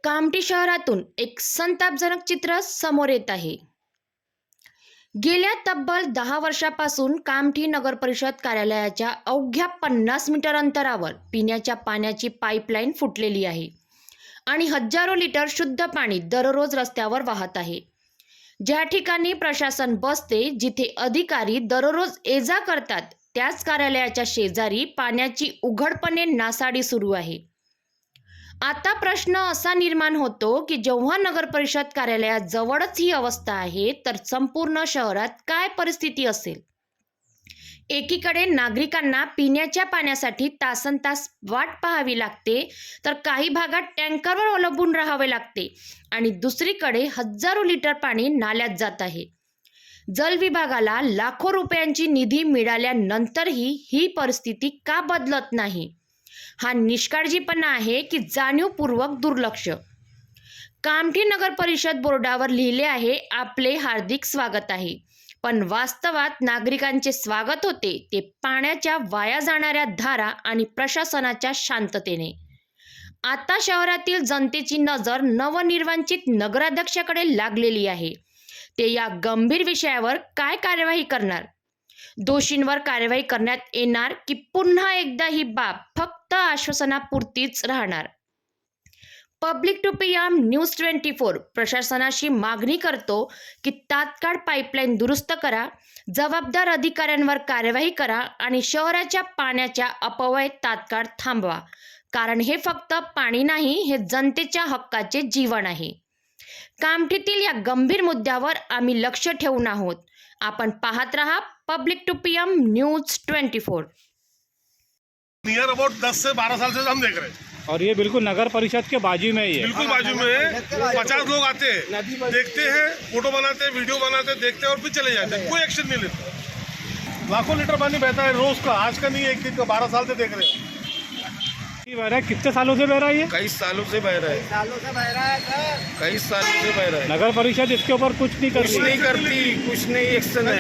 कामठी शहरातून एक संतापजनक चित्र समोर येत आहे। गेल्या तब्बल 10 वर्षापासून कामठी नगर परिषद कार्यालयाच्या अवघ्या 50 मीटर अंतरावर पिण्याच्या पाण्याची पाईपलाईन फुटलेली आहे आणि हजारो लिटर शुद्ध पाणी दररोज रस्त्यावर वाहत आहे। ज्या ठिकाणी प्रशासन बसते, जिथे अधिकारी दररोज ये-जा करतात, त्याच कार्यालयाच्या शेजारी पाण्याची उघडपणे नासाडी सुरू आहे। आता प्रश्न असा निर्माण होतो की जेव्हा नगर परिषद कार्यालयात जवळच ही अवस्था आहे, तर संपूर्ण शहरात काय परिस्थिती असेल। एकीकडे नागरिकांना पिण्याच्या पाण्यासाठी तासनतास वाट पाहावी लागते, तर काही भागात टँकरवर अवलंबून राहावे लागते आणि दुसरीकडे हजारो लिटर पाणी नाल्यात जात आहे। जल विभागाला लाखो रुपयांची निधी मिळाल्यानंतरही ही परिस्थिती का बदलत नाही? हा निष्काळजीपणा आहे की जाणीवपूर्वक दुर्लक्ष? कामठी नगर परिषद बोर्डावर लिहिले आहे, आपले हार्दिक स्वागत आहे, पण वास्तवात नागरिकांचे स्वागत होते ते पाण्याच्या वाया जाणाऱ्या धारा आणि प्रशासनाच्या शांततेने। आता शहरातील जनतेची नजर नवनिर्वाचित नगराध्यक्षाकडे लागलेली आहे। ते या गंभीर विषयावर काय कार्यवाही करणार? दोषींवर कार्यवाही करण्यात येणार की पुन्हा एकदा ही बाब फक्त आश्वासनापुरतीच राहणार? पब्लिक टू पीएम न्यूज 24 प्रशासनाशी मागणी करतो की तात्काळ पाईपलाईन दुरुस्त करा, जबाबदार अधिकाऱ्यांवर कार्यवाही करा आणि शहराच्या पाण्याच्या अपव्यय तात्काळ थांबवा, कारण हे फक्त पाणी नाही, हे जनतेच्या हक्काचे जीवन आहे। कामठीतील या गंभीर मुद्द्यावर आम्ही लक्ष ठेवून आहोत। आपण पाहत रहा public to PM news 24। Near about 10 से 12 साल से हम देख रहे हैं, और ये बिल्कुल नगर परिषद के बाजू में ही है। बिल्कुल बाजू में है। 50 लोग आते हैं, देखते हैं, फोटो बनाते हैं, वीडियो बनाते हैं, देखते हैं और फिर चले जाते हैं, कोई एक्शन नहीं लेते। लाखों लीटर पानी बहता है रोज का, आज का नहीं, एक दिन का। 12 साल से देख रहे हैं। बह रहा है, कितने सालों से बह रहा है ये? कई सालों से बह रहा है, कई सालों से बह रहा है। नगर परिषद इसके ऊपर कुछ नहीं कुछ नहीं करती, कुछ नहीं एक्शन है।